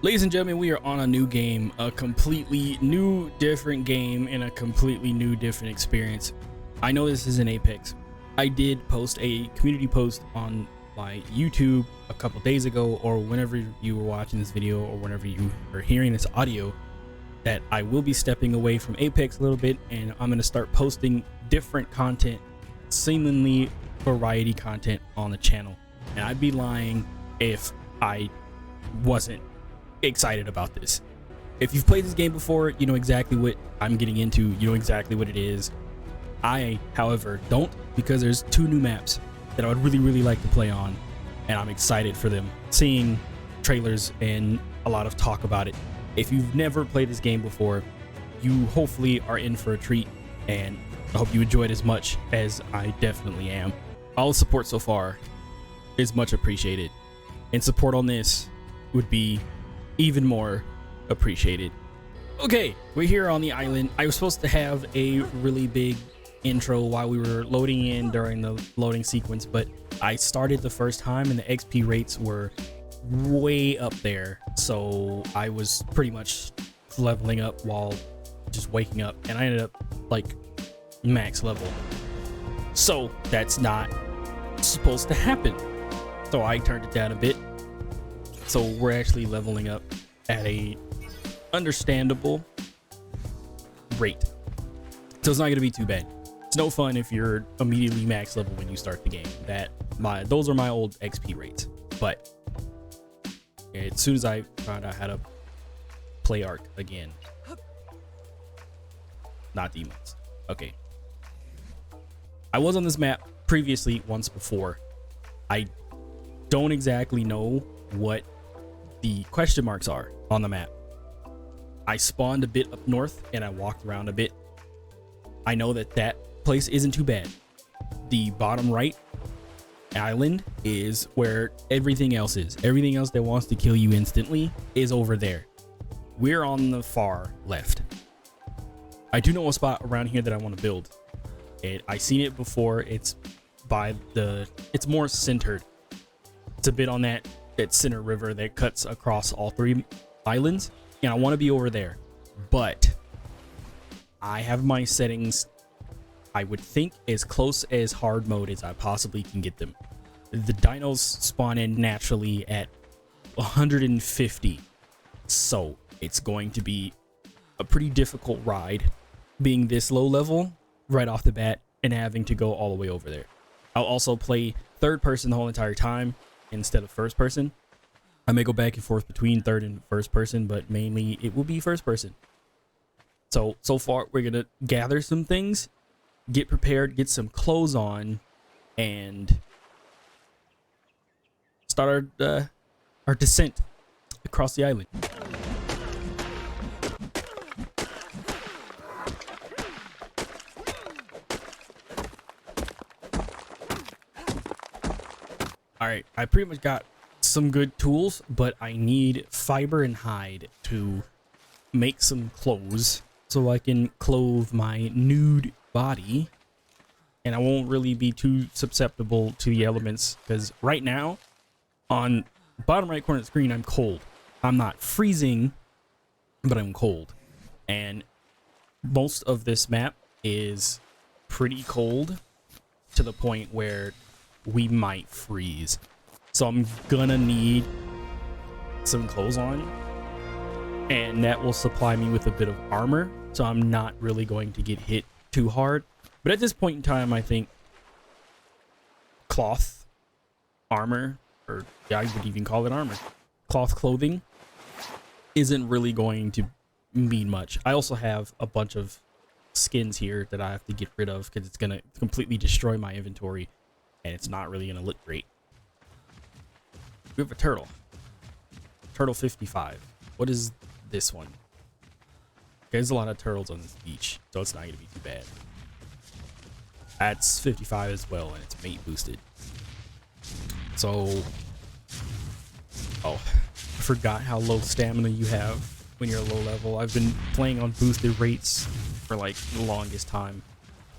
Ladies and gentlemen, we are on a new game, a completely new, different game, and a completely new, different experience. I know this is an Apex. I did post a community post on my YouTube a couple days ago, or whenever you were watching this video, or whenever you are hearing this audio, that I will be stepping away from Apex a little bit, and I'm going to start posting different content, seemingly variety content on the channel. And I'd be lying if I wasn't excited about this. If you've played this game before, you know exactly what I'm getting into, you know exactly what it is. I, however, don't, because there's two new maps that I would really like to play on, and I'm excited for them. Seeing trailers and a lot of talk about it. If you've never played this game before, you hopefully are in for a treat, and I hope you enjoyed as much as I definitely am. All the support so far is much appreciated, and support on this would be even more appreciated. Okay, we're here on the island. I was supposed to have a really big intro while we were loading in during the loading sequence, but I started the first time and the XP rates were way up there, so I was pretty much leveling up while just waking up, and I ended up like max level. So that's not supposed to happen, so I turned it down a bit. So we're actually leveling up at a understandable rate, so it's not going to be too bad. It's no fun if you're immediately max level when you start the game. Those are my old XP rates, but as soon as I found out how to play ARK again, not demons. Okay, I was on this map previously once before. I don't exactly know what the question marks are on the map. I spawned a bit up north and I walked around a bit. I know that that place isn't too bad. The bottom right island is where everything else is. Everything else that wants to kill you instantly is over there. We're on the far left. I do know a spot around here that I want to build. I seen it before. It's more centered. It's a bit on that center river that cuts across all three islands, and I want to be over there, but I have my settings, I would think, as close as hard mode as I possibly can get them. The dinos spawn in naturally at 150, so it's going to be a pretty difficult ride being this low level right off the bat and having to go all the way over there. I'll also play third person the whole entire time instead of first person. I may go back and forth between third and first person, but mainly it will be first person. So far we're gonna gather some things, get prepared, get some clothes on, and start our descent across the island. All right, I pretty much got some good tools, but I need fiber and hide to make some clothes so I can clothe my nude body, and I won't really be too susceptible to the elements, because right now on bottom right corner of the screen I'm cold. I'm not freezing, but I'm cold, and most of this map is pretty cold to the point where we might freeze. So I'm gonna need some clothes on, and that will supply me with a bit of armor, so I'm not really going to get hit too hard. But at this point in time, I think cloth armor, or yeah, I would even call it armor, cloth clothing, isn't really going to mean much. I also have a bunch of skins here that I have to get rid of because it's gonna completely destroy my inventory, and it's not really gonna look great. We have a turtle. Turtle 55. What is this one? There's a lot of turtles on this beach, so it's not going to be too bad. That's 55 as well, and it's mate boosted. So, I forgot how low stamina you have when you're low level. I've been playing on boosted rates for like the longest time,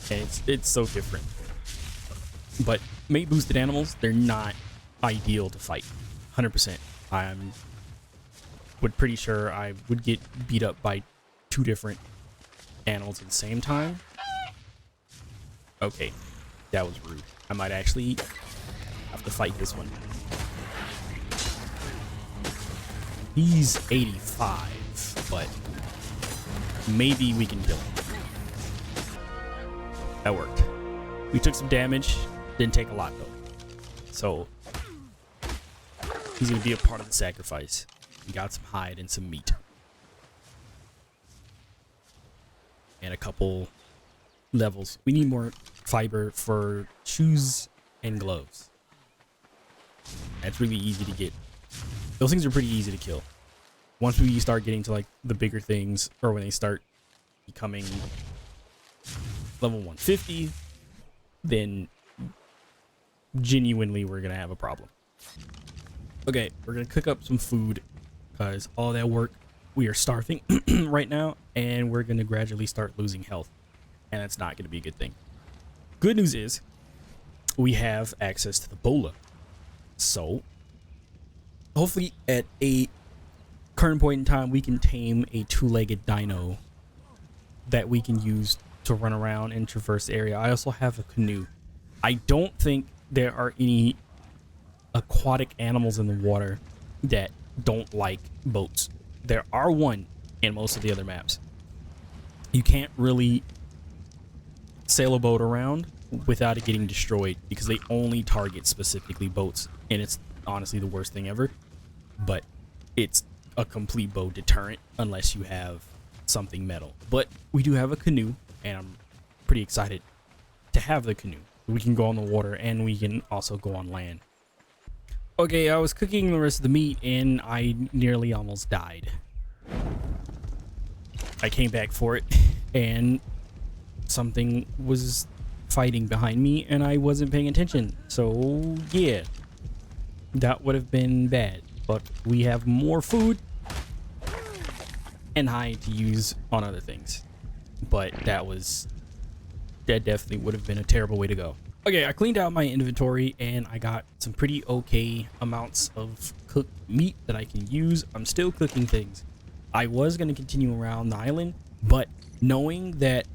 and it's so different. But mate boosted animals, they're not ideal to fight. 100%. would pretty sure I would get beat up by 2 different animals at the same time. Okay, that was rude. I might actually have to fight this one. He's 85, but maybe we can kill him. That worked. We took some damage, didn't take a lot though. So he's gonna be a part of the sacrifice. We got some hide and some meat. And a couple levels. We need more fiber for shoes and gloves. That's really easy to get. Those things are pretty easy to kill. Once we start getting to like the bigger things, or when they start becoming level 150, then genuinely we're gonna have a problem. Okay, we're gonna cook up some food because all that work, we are starving right now, and we're gonna gradually start losing health, and that's not gonna be a good thing. Good news is we have access to the bola, so hopefully at a current point in time we can tame a 2-legged dino that we can use to run around and traverse the area. I also have a canoe. I don't think there are any aquatic animals in the water that don't like boats. There are one in most of the other maps. You can't really sail a boat around without it getting destroyed because they only target specifically boats, and it's honestly the worst thing ever. But it's a complete boat deterrent unless you have something metal. But we do have a canoe, and I'm pretty excited to have the canoe. We can go on the water and we can also go on land. Okay, I was cooking the rest of the meat and I nearly almost died. I came back for it and something was fighting behind me and I wasn't paying attention. So yeah, that would have been bad. But we have more food and hide to use on other things. But that definitely would have been a terrible way to go. Okay, I cleaned out my inventory and I got some pretty okay amounts of cooked meat that I can use. I'm still cooking things. I was going to continue around the island, but knowing that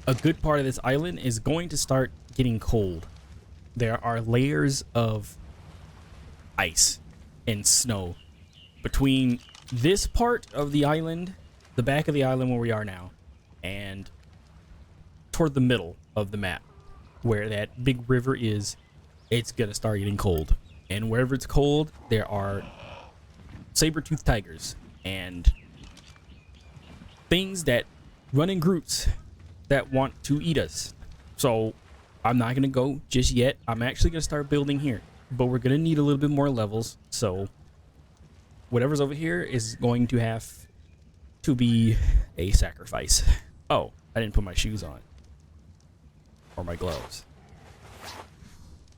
a good part of this island is going to start getting cold, there are layers of ice and snow between this part of the island, the back of the island where we are now, and toward the middle of the map where that big river is. It's gonna start getting cold, and wherever it's cold there are saber-toothed tigers and things that run in groups that want to eat us. So I'm not gonna go just yet. I'm actually gonna start building here, but we're gonna need a little bit more levels, so whatever's over here is going to have to be a sacrifice. Oh, I didn't put my shoes on. Or my gloves.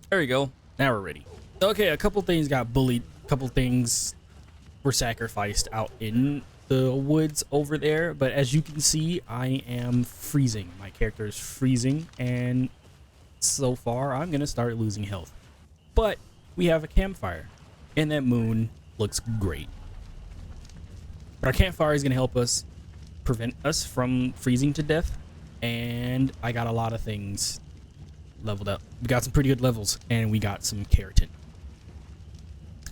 There we go. Now we're ready. Okay, a couple things got bullied. A couple things were sacrificed out in the woods over there. But as you can see, I am freezing. My character is freezing. And so far, I'm going to start losing health. But we have a campfire. And that moon looks great. But our campfire is going to help us prevent us from freezing to death. And I got a lot of things leveled up. We got some pretty good levels, and we got some keratin.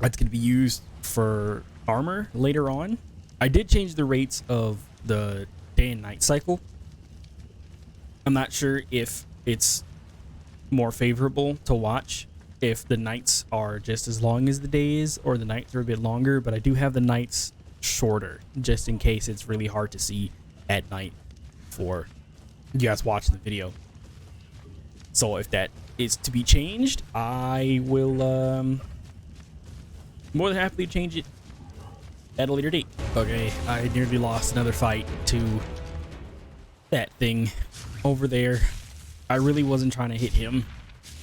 That's going to be used for armor later on. I did change the rates of the day and night cycle. I'm not sure if it's more favorable to watch if the nights are just as long as the days or the nights are a bit longer, but I do have the nights shorter just in case it's really hard to see at night for you guys watching the video. So if that is to be changed, I will more than happily change it at a later date. Okay, I nearly lost another fight to that thing over there. I really wasn't trying to hit him,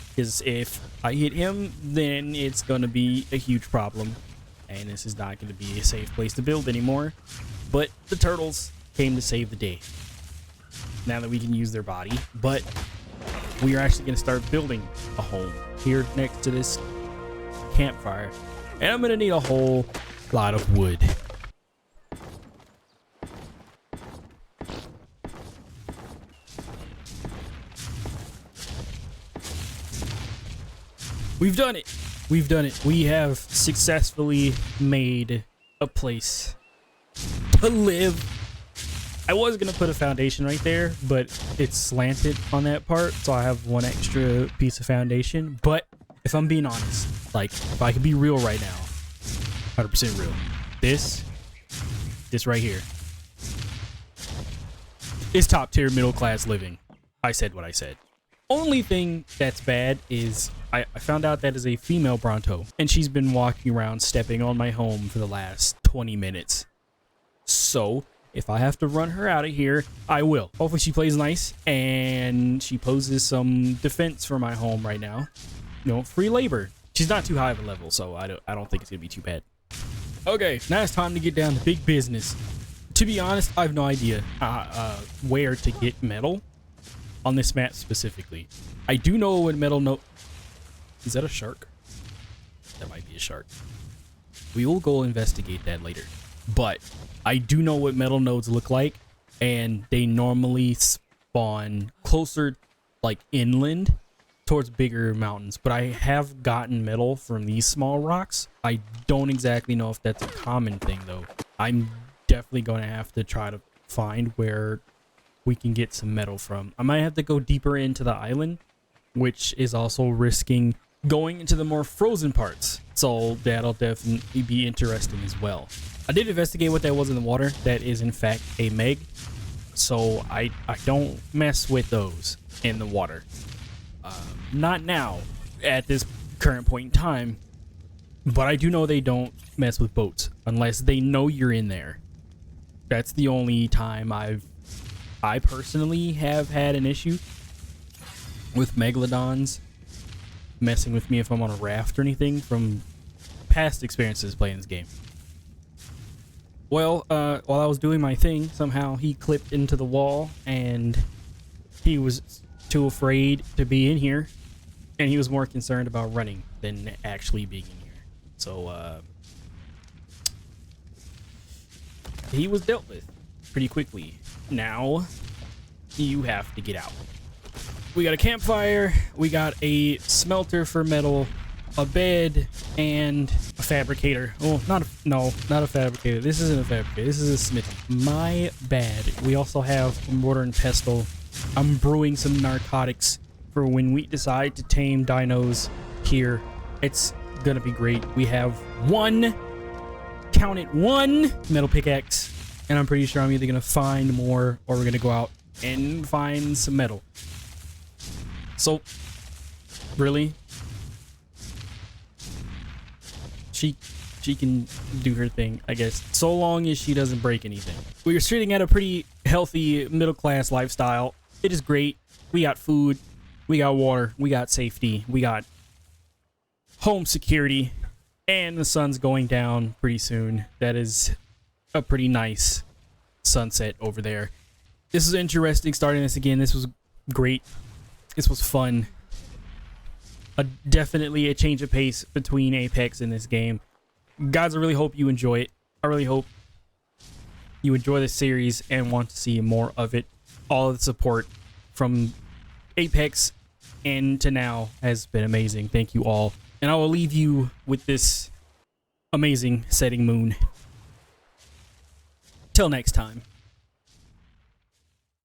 because if I hit him, then it's gonna be a huge problem, and this is not gonna be a safe place to build anymore. But the turtles came to save the day. Now that we can use their body, but we are actually going to start building a home here next to this campfire, and I'm going to need a hole lot of wood. We've done it. We've done it. We have successfully made a place to live. I was going to put a foundation right there, but it's slanted on that part, so I have one extra piece of foundation. But if I'm being honest, like, if I could be real right now, 100% real, this right here is top tier middle class living. I said what I said. Only thing that's bad is I found out that is a female Bronto, and she's been walking around stepping on my home for the last 20 minutes. So if I have to run her out of here, I will. Hopefully she plays nice and she poses some defense for my home right now. You know, free labor. She's not too high of a level, so I don't think it's gonna be too bad. Okay, now it's time to get down to big business. To be honest, I have no idea where to get metal on this map specifically. I do know what metal no. Is that a shark? That might be a shark. We will go investigate that later. But I do know what metal nodes look like, and they normally spawn closer, like inland, towards bigger mountains. But I have gotten metal from these small rocks. I don't exactly know if that's a common thing, though. I'm definitely going to have to try to find where we can get some metal from. I might have to go deeper into the island, which is also risking going into the more frozen parts. So that'll definitely be interesting as well. I did investigate what that was in the water. That is in fact a meg. So I don't mess with those in the water. Not now at this current point in time, but I do know they don't mess with boats unless they know you're in there. That's the only time I personally have had an issue with megalodons messing with me if I'm on a raft or anything from past experiences playing this game. Well, while I was doing my thing, somehow he clipped into the wall and he was too afraid to be in here, and he was more concerned about running than actually being in here. So he was dealt with pretty quickly. Now you have to get out. We got a campfire, we got a smelter for metal, a bed, and a fabricator. Oh, not a fabricator. This isn't a fabricator. This is a smithy. My bad. We also have mortar and pestle. I'm brewing some narcotics for when we decide to tame dinos here. It's gonna be great. We have one, count it, one metal pickaxe, and I'm pretty sure I'm either gonna find more or we're gonna go out and find some metal. So, really, she can do her thing, I guess, so long as she doesn't break anything. We are sitting at a pretty healthy middle-class lifestyle. It is great. We got food, we got water, we got safety, we got home security, and the sun's going down pretty soon. That is a pretty nice sunset over there. This is interesting starting this again. This was great. This was fun. Definitely a change of pace between Apex and this game. Guys, I really hope you enjoy it. I really hope you enjoy this series and want to see more of it. All of the support from Apex and to now has been amazing. Thank you all. And I will leave you with this amazing setting moon. Till next time.